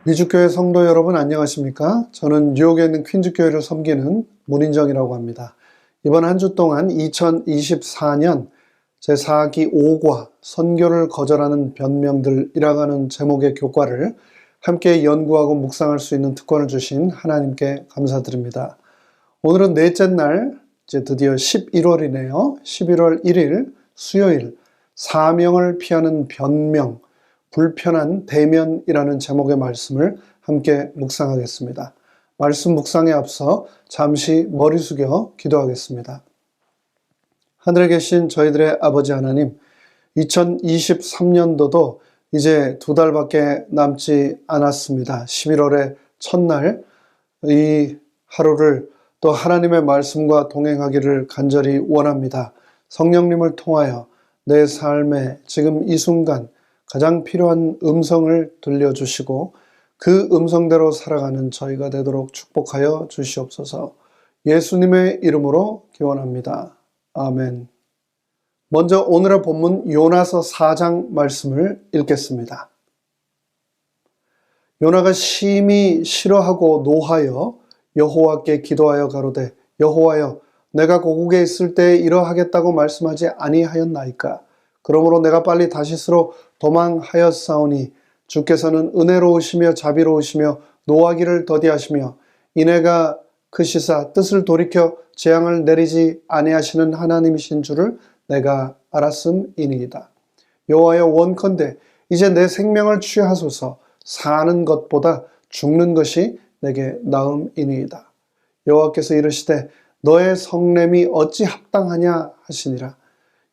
위주교회 성도 여러분 안녕하십니까? 저는 뉴욕에 있는 퀸즈교회를 섬기는 문인정이라고 합니다. 이번 한 주 동안 2024년 제4기 5과 선교를 거절하는 변명들이라고 하는 제목의 교과를 함께 연구하고 묵상할 수 있는 특권을 주신 하나님께 감사드립니다. 오늘은 넷째 날, 이제 드디어 11월이네요. 11월 1일 수요일, 사명을 피하는 변명, 불편한 대면이라는 제목의 말씀을 함께 묵상하겠습니다. 말씀 묵상에 앞서 잠시 머리 숙여 기도하겠습니다. 하늘에 계신 저희들의 아버지 하나님, 2023년도도 이제 2달밖에 남지 않았습니다. 11월의 첫날, 이 하루를 또 하나님의 말씀과 동행하기를 간절히 원합니다. 성령님을 통하여 내 삶에 지금 이 순간 가장 필요한 음성을 들려주시고 그 음성대로 살아가는 저희가 되도록 축복하여 주시옵소서. 예수님의 이름으로 기원합니다. 아멘. 먼저 오늘의 본문 요나서 4장 말씀을 읽겠습니다. 요나가 심히 싫어하고 노하여 여호와께 기도하여 가로되 여호와여 내가 고국에 있을 때에 이러하겠다고 말씀하지 아니하였나이까. 그러므로 내가 빨리 다시스로 도망하였사오니 주께서는 은혜로우시며 자비로우시며 노하기를 더디하시며 이내가 크시사 뜻을 돌이켜 재앙을 내리지 아니하시는 하나님이신 줄을 내가 알았음이니이다. 여호와여 원컨대 이제 내 생명을 취하소서. 사는 것보다 죽는 것이 내게 나음이니이다. 여호와께서 이르시되 너의 성냄이 어찌 합당하냐 하시니라.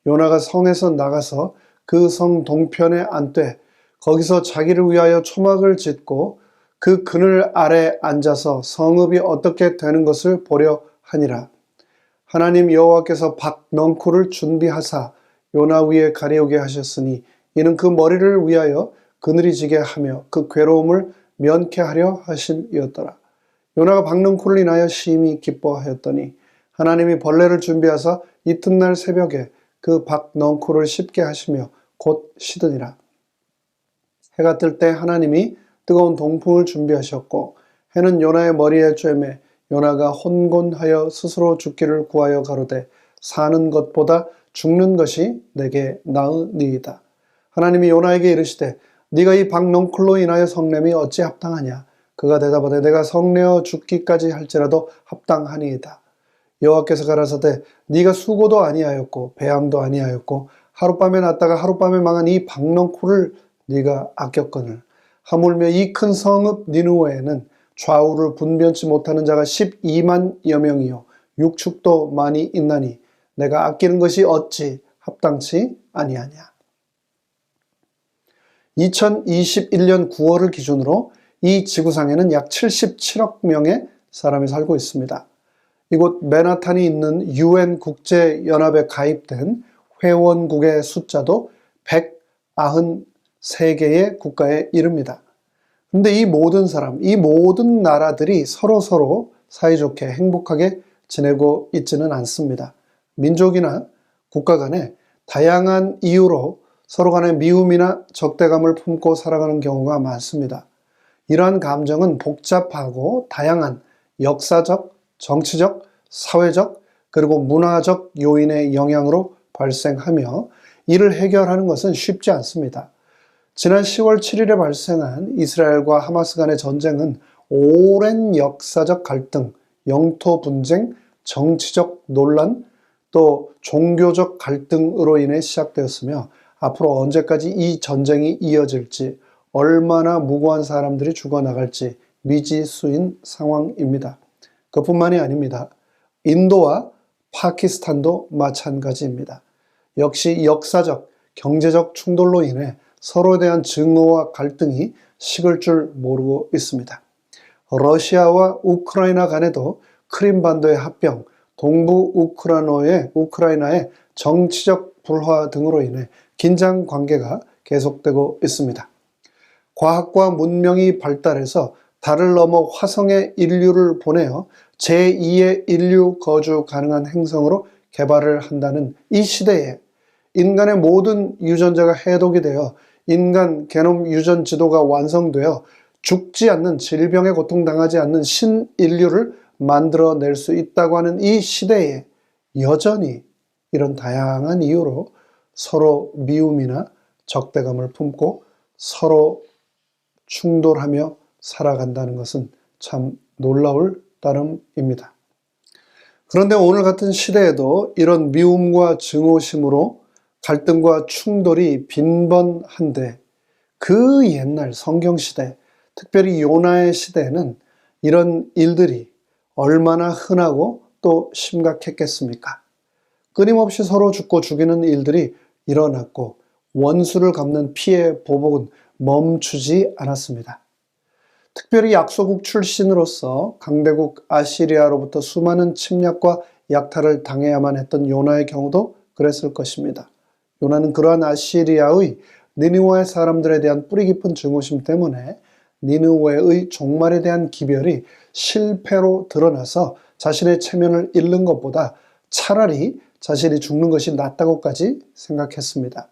요나가 성에서 나가서 그 성 동편에 앉되 거기서 자기를 위하여 초막을 짓고 그 그늘 아래 앉아서 성읍이 어떻게 되는 것을 보려 하니라. 하나님 여호와께서 박넝쿨을 준비하사 요나 위에 가리우게 하셨으니 이는 그 머리를 위하여 그늘이 지게 하며 그 괴로움을 면케하려 하심이었더라. 요나가 박넝쿨을 인하여 심히 기뻐하였더니 하나님이 벌레를 준비하사 이튿날 새벽에 그 박넝쿨을 씹게 하시며 곧 시드니라. 해가 뜰 때 하나님이 뜨거운 동풍을 준비하셨고 해는 요나의 머리에 쬐매 요나가 혼곤하여 스스로 죽기를 구하여 가로되 사는 것보다 죽는 것이 내게 나으니이다. 하나님이 요나에게 이르시되 네가 이 박넝쿨로 인하여 성냄이 어찌 합당하냐. 그가 대답하되 내가 성내어 죽기까지 할지라도 합당하니이다. 여호와께서 가라사대 네가 수고도 아니하였고 배양도 아니하였고 하룻밤에 났다가 하룻밤에 망한 이 박넝쿨을 네가 아꼈거늘 하물며 이 큰 성읍 니느웨에는 좌우를 분변치 못하는 자가 12만여 명이요 육축도 많이 있나니 내가 아끼는 것이 어찌 합당치 아니하냐. 2021년 9월을 기준으로 이 지구상에는 약 77억 명의 사람이 살고 있습니다. 이곳 맨하탄이 있는 UN 국제연합에 가입된 회원국의 숫자도 193개의 국가에 이릅니다. 그런데 이 모든 사람, 이 모든 나라들이 서로 사이좋게 행복하게 지내고 있지는 않습니다. 민족이나 국가 간에 다양한 이유로 서로 간에 미움이나 적대감을 품고 살아가는 경우가 많습니다. 이러한 감정은 복잡하고 다양한 역사적, 정치적, 사회적, 그리고 문화적 요인의 영향으로 발생하며 이를 해결하는 것은 쉽지 않습니다. 지난 10월 7일에 발생한 이스라엘과 하마스 간의 전쟁은 오랜 역사적 갈등, 영토 분쟁, 정치적 논란, 또 종교적 갈등으로 인해 시작되었으며 앞으로 언제까지 이 전쟁이 이어질지, 얼마나 무고한 사람들이 죽어나갈지 미지수인 상황입니다. 그뿐만이 아닙니다. 인도와 파키스탄도 마찬가지입니다. 역시 역사적, 경제적 충돌로 인해 서로에 대한 증오와 갈등이 식을 줄 모르고 있습니다. 러시아와 우크라이나 간에도 크림반도의 합병, 동부 우크라이나의 정치적 불화 등으로 인해 긴장 관계가 계속되고 있습니다. 과학과 문명이 발달해서 달을 넘어 화성에 인류를 보내어 제2의 인류 거주 가능한 행성으로 개발을 한다는 이 시대에 인간의 모든 유전자가 해독이 되어 인간 게놈 유전 지도가 완성되어 죽지 않는, 질병에 고통당하지 않는 신인류를 만들어낼 수 있다고 하는 이 시대에 여전히 이런 다양한 이유로 서로 미움이나 적대감을 품고 서로 충돌하며 살아간다는 것은 참 놀라울 따름입니다. 그런데 오늘 같은 시대에도 이런 미움과 증오심으로 갈등과 충돌이 빈번한데 그 옛날 성경시대, 특별히 요나의 시대에는 이런 일들이 얼마나 흔하고 또 심각했겠습니까? 끊임없이 서로 죽고 죽이는 일들이 일어났고 원수를 갚는 피해 보복은 멈추지 않았습니다. 특별히 약소국 출신으로서 강대국 아시리아로부터 수많은 침략과 약탈을 당해야만 했던 요나의 경우도 그랬을 것입니다. 요나는 그러한 아시리아의 니느웨 사람들에 대한 뿌리 깊은 증오심 때문에 니느웨의 종말에 대한 기별이 실패로 드러나서 자신의 체면을 잃는 것보다 차라리 자신이 죽는 것이 낫다고까지 생각했습니다.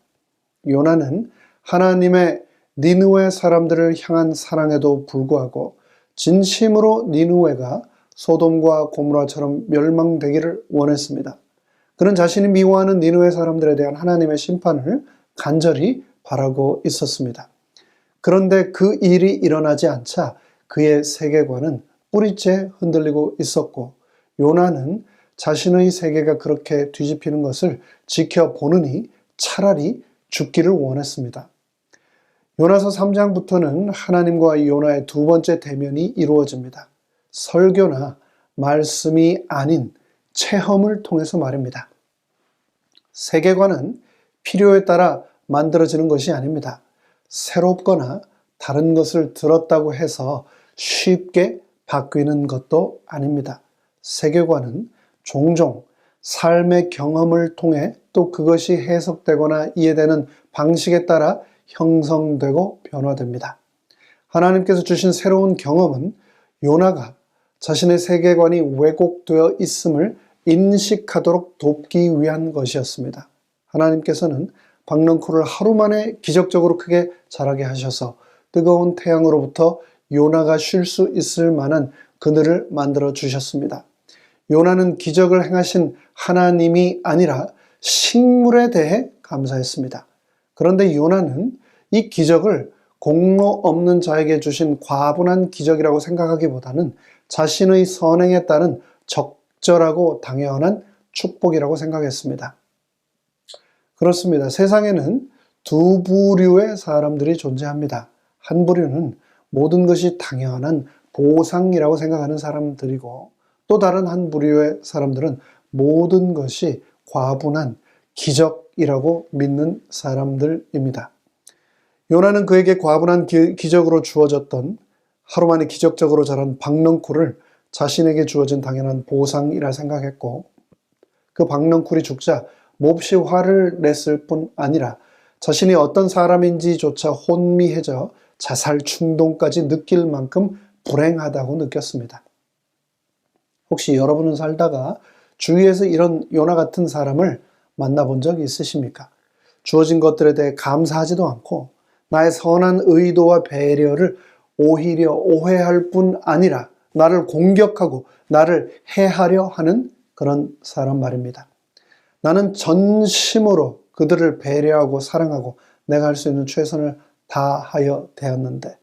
요나는 하나님의 니느웨 사람들을 향한 사랑에도 불구하고 진심으로 니느웨가 소돔과 고모라처럼 멸망되기를 원했습니다. 그는 자신이 미워하는 니느웨 사람들에 대한 하나님의 심판을 간절히 바라고 있었습니다. 그런데 그 일이 일어나지 않자 그의 세계관은 뿌리째 흔들리고 있었고 요나는 자신의 세계가 그렇게 뒤집히는 것을 지켜보느니 차라리 죽기를 원했습니다. 요나서 3장부터는 하나님과 요나의 두 번째 대면이 이루어집니다. 설교나 말씀이 아닌 체험을 통해서 말입니다. 세계관은 필요에 따라 만들어지는 것이 아닙니다. 새롭거나 다른 것을 들었다고 해서 쉽게 바뀌는 것도 아닙니다. 세계관은 종종 삶의 경험을 통해 또 그것이 해석되거나 이해되는 방식에 따라 형성되고 변화됩니다. 하나님께서 주신 새로운 경험은 요나가 자신의 세계관이 왜곡되어 있음을 인식하도록 돕기 위한 것이었습니다. 하나님께서는 박넝쿨을 하루 만에 기적적으로 크게 자라게 하셔서 뜨거운 태양으로부터 요나가 쉴 수 있을 만한 그늘을 만들어 주셨습니다. 요나는 기적을 행하신 하나님이 아니라 식물에 대해 감사했습니다. 그런데 요나는 이 기적을 공로 없는 자에게 주신 과분한 기적이라고 생각하기보다는 자신의 선행에 따른 적절하고 당연한 축복이라고 생각했습니다. 그렇습니다. 세상에는 두 부류의 사람들이 존재합니다. 한 부류는 모든 것이 당연한 보상이라고 생각하는 사람들이고 또 다른 한 부류의 사람들은 모든 것이 과분한 기적이라고 믿는 사람들입니다. 요나는 그에게 과분한 기적으로 주어졌던 하루 만에 기적적으로 자란 박넝쿨을 자신에게 주어진 당연한 보상이라 생각했고 그 박넝쿨이 죽자 몹시 화를 냈을 뿐 아니라 자신이 어떤 사람인지조차 혼미해져 자살 충동까지 느낄 만큼 불행하다고 느꼈습니다. 혹시 여러분은 살다가 주위에서 이런 요나 같은 사람을 만나본 적이 있으십니까? 주어진 것들에 대해 감사하지도 않고 나의 선한 의도와 배려를 오히려 오해할 뿐 아니라 나를 공격하고 나를 해하려 하는 그런 사람 말입니다. 나는 전심으로 그들을 배려하고 사랑하고 내가 할 수 있는 최선을 다하여 대했는데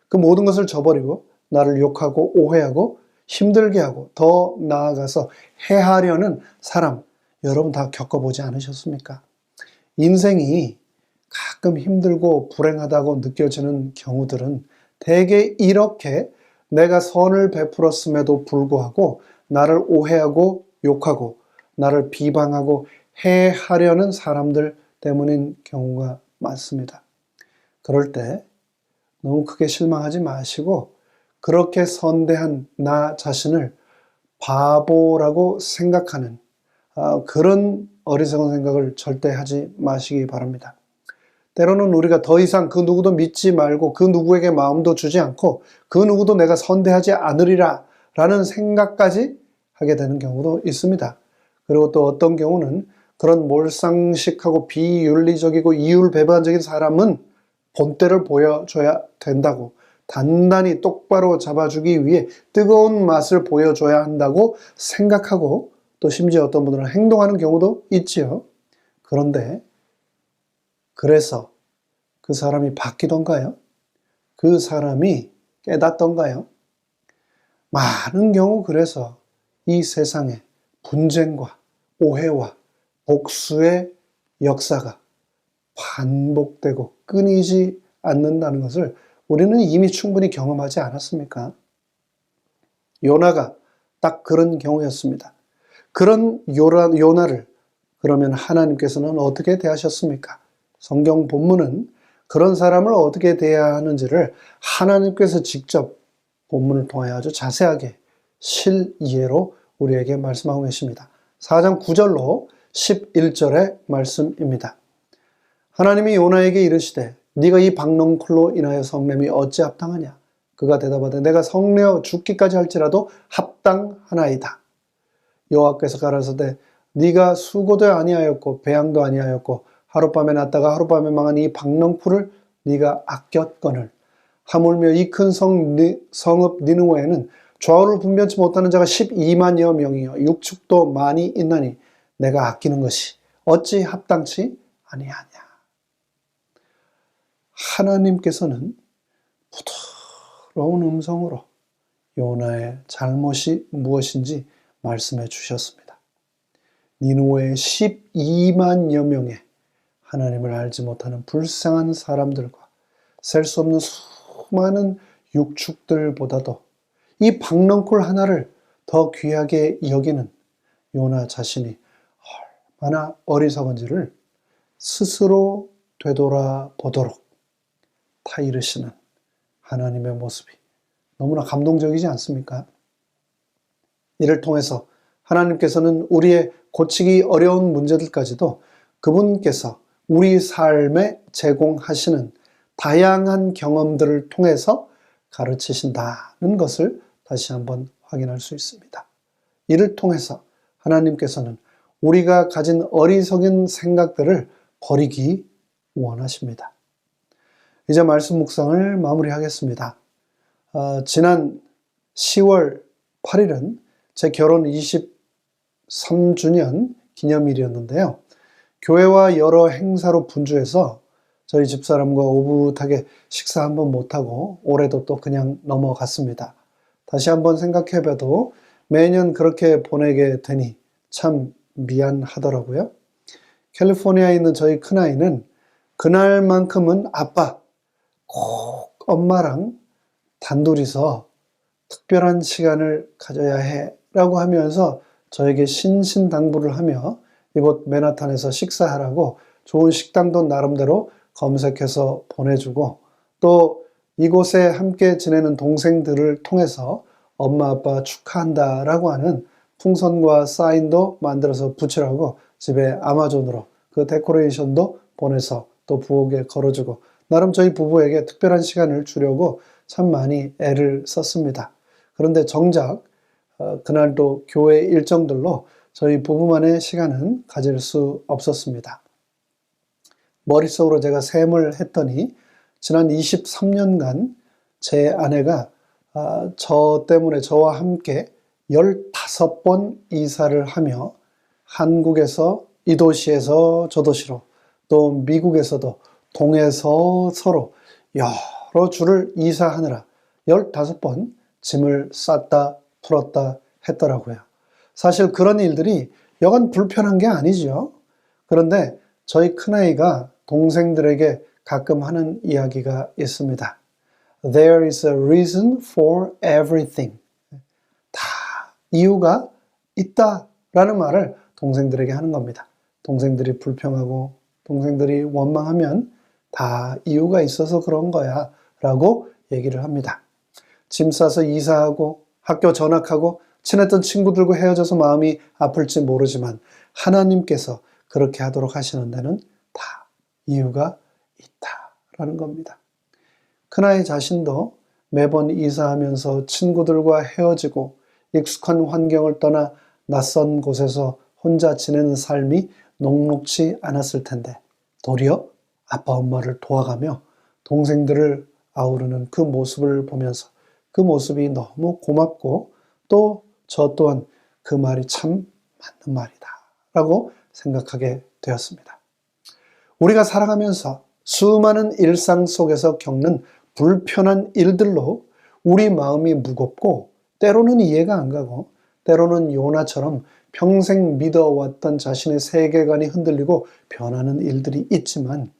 그 모든 것을 저버리고 나를 욕하고 오해하고 힘들게 하고 더 나아가서 해하려는 사람 여러분 다 겪어보지 않으셨습니까? 인생이 가끔 힘들고 불행하다고 느껴지는 경우들은 대개 이렇게 내가 선을 베풀었음에도 불구하고 나를 오해하고 욕하고 나를 비방하고 해하려는 사람들 때문인 경우가 많습니다. 그럴 때 너무 크게 실망하지 마시고 그렇게 선대한 나 자신을 바보라고 생각하는 그런 어리석은 생각을 절대 하지 마시기 바랍니다. 때로는 우리가 더 이상 그 누구도 믿지 말고 그 누구에게 마음도 주지 않고 그 누구도 내가 선대하지 않으리라 라는 생각까지 하게 되는 경우도 있습니다. 그리고 또 어떤 경우는 그런 몰상식하고 비윤리적이고 이율배반적인 사람은 본때를 보여줘야 된다고 단단히 똑바로 잡아주기 위해 뜨거운 맛을 보여줘야 한다고 생각하고 또 심지어 어떤 분들은 행동하는 경우도 있지요. 그런데 그래서 그 사람이 바뀌던가요? 그 사람이 깨닫던가요? 많은 경우 그래서 이 세상에 분쟁과 오해와 복수의 역사가 반복되고 끊이지 않는다는 것을 우리는 이미 충분히 경험하지 않았습니까? 요나가 딱 그런 경우였습니다. 그런 요나를 그러면 하나님께서는 어떻게 대하셨습니까? 성경 본문은 그런 사람을 어떻게 대해야 하는지를 하나님께서 직접 본문을 통해 아주 자세하게 실이해로 우리에게 말씀하고 계십니다. 4장 9절로 11절의 말씀입니다. 하나님이 요나에게 이르시되 네가 이 박농쿨로 인하여 성냄이 어찌 합당하냐? 그가 대답하되 내가 성내어 죽기까지 할지라도 합당하나이다. 여호와께서 가라사대 네가 수고도 아니하였고 배양도 아니하였고 하룻밤에 났다가 하룻밤에 망한 이 박농쿨을 네가 아꼈거늘 하물며 이 큰 성읍 니느웨에는 좌우를 분변치 못하는 자가 12만여 명이요 육축도 많이 있나니 내가 아끼는 것이 어찌 합당치 아니하냐. 하나님께서는 부드러운 음성으로 요나의 잘못이 무엇인지 말씀해 주셨습니다. 니느웨의 12만여 명의 하나님을 알지 못하는 불쌍한 사람들과 셀 수 없는 수많은 육축들보다도 이 박넝쿨 하나를 더 귀하게 여기는 요나 자신이 얼마나 어리석은지를 스스로 되돌아보도록 타이르시는 하나님의 모습이 너무나 감동적이지 않습니까? 이를 통해서 하나님께서는 우리의 고치기 어려운 문제들까지도 그분께서 우리 삶에 제공하시는 다양한 경험들을 통해서 가르치신다는 것을 다시 한번 확인할 수 있습니다. 이를 통해서 하나님께서는 우리가 가진 어리석은 생각들을 버리기 원하십니다. 이제 말씀 묵상을 마무리하겠습니다. 지난 10월 8일은 제 결혼 23주년 기념일이었는데요. 교회와 여러 행사로 분주해서 저희 집사람과 오붓하게 식사 한번 못하고 올해도 또 그냥 넘어갔습니다. 다시 한번 생각해봐도 매년 그렇게 보내게 되니 참 미안하더라고요. 캘리포니아에 있는 저희 큰아이는 그날만큼은 아빠, 꼭 엄마랑 단둘이서 특별한 시간을 가져야 해 라고 하면서 저에게 신신당부를 하며 이곳 맨하탄에서 식사하라고 좋은 식당도 나름대로 검색해서 보내주고 또 이곳에 함께 지내는 동생들을 통해서 엄마 아빠 축하한다라고 하는 풍선과 사인도 만들어서 붙이라고 집에 아마존으로 그 데코레이션도 보내서 또 부엌에 걸어주고 나름 저희 부부에게 특별한 시간을 주려고 참 많이 애를 썼습니다. 그런데 정작 그날도 교회 일정들로 저희 부부만의 시간은 가질 수 없었습니다. 머릿속으로 제가 셈을 했더니 지난 23년간 제 아내가 저 때문에 저와 함께 15번 이사를 하며 한국에서 이 도시에서 저 도시로 또 미국에서도 동에서 서로 여러 주를 이사하느라 15번 짐을 쌌다 풀었다 했더라고요. 사실 그런 일들이 여간 불편한 게 아니죠. 그런데 저희 큰아이가 동생들에게 가끔 하는 이야기가 있습니다. There is a reason for everything. 다 이유가 있다라는 말을 동생들에게 하는 겁니다. 동생들이 불평하고 동생들이 원망하면 다 이유가 있어서 그런 거야 라고 얘기를 합니다. 짐 싸서 이사하고 학교 전학하고 친했던 친구들과 헤어져서 마음이 아플지 모르지만 하나님께서 그렇게 하도록 하시는 데는 다 이유가 있다라는 겁니다. 큰아이 자신도 매번 이사하면서 친구들과 헤어지고 익숙한 환경을 떠나 낯선 곳에서 혼자 지내는 삶이 녹록지 않았을 텐데 도리어 아빠 엄마를 도와가며 동생들을 아우르는 그 모습을 보면서 그 모습이 너무 고맙고 또 저 또한 그 말이 참 맞는 말이다 라고 생각하게 되었습니다. 우리가 살아가면서 수많은 일상 속에서 겪는 불편한 일들로 우리 마음이 무겁고 때로는 이해가 안 가고 때로는 요나처럼 평생 믿어왔던 자신의 세계관이 흔들리고 변하는 일들이 있지만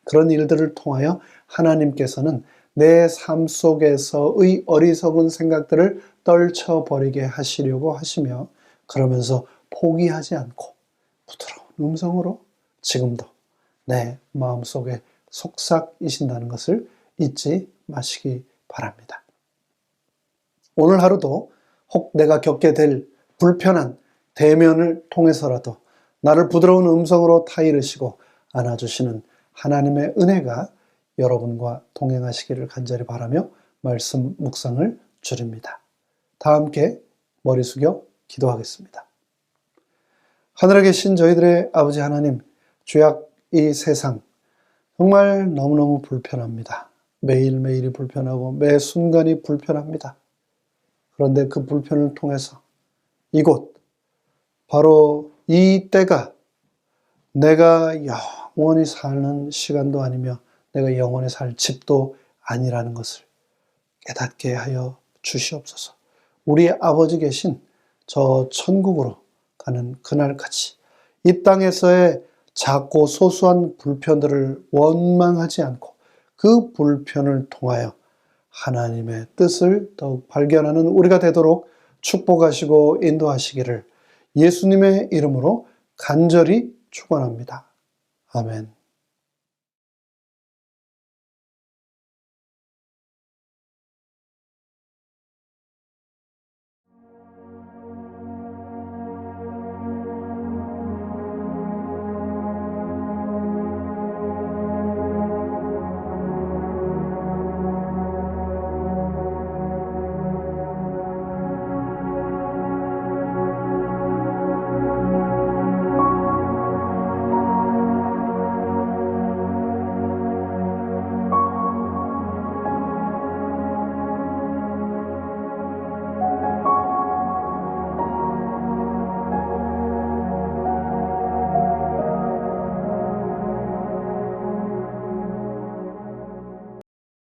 그런 일들을 통하여 하나님께서는 내 삶 속에서의 어리석은 생각들을 떨쳐버리게 하시려고 하시며 그러면서 포기하지 않고 부드러운 음성으로 지금도 내 마음속에 속삭이신다는 것을 잊지 마시기 바랍니다. 오늘 하루도 혹 내가 겪게 될 불편한 대면을 통해서라도 나를 부드러운 음성으로 타이르시고 안아주시는 하나님의 은혜가 여러분과 동행하시기를 간절히 바라며 말씀 묵상을 줄입니다. 다 함께 머리 숙여 기도하겠습니다. 하늘에 계신 저희들의 아버지 하나님, 죄악 이 세상 정말 너무너무 불편합니다. 매일매일이 불편하고 매 순간이 불편합니다. 그런데 그 불편을 통해서 이곳 바로 이 때가 내가 영원히 사는 시간도 아니며 내가 영원히 살 집도 아니라는 것을 깨닫게 하여 주시옵소서. 우리 아버지 계신 저 천국으로 가는 그날까지 이 땅에서의 작고 소소한 불편들을 원망하지 않고 그 불편을 통하여 하나님의 뜻을 더욱 발견하는 우리가 되도록 축복하시고 인도하시기를 예수님의 이름으로 간절히 축원합니다. 아멘.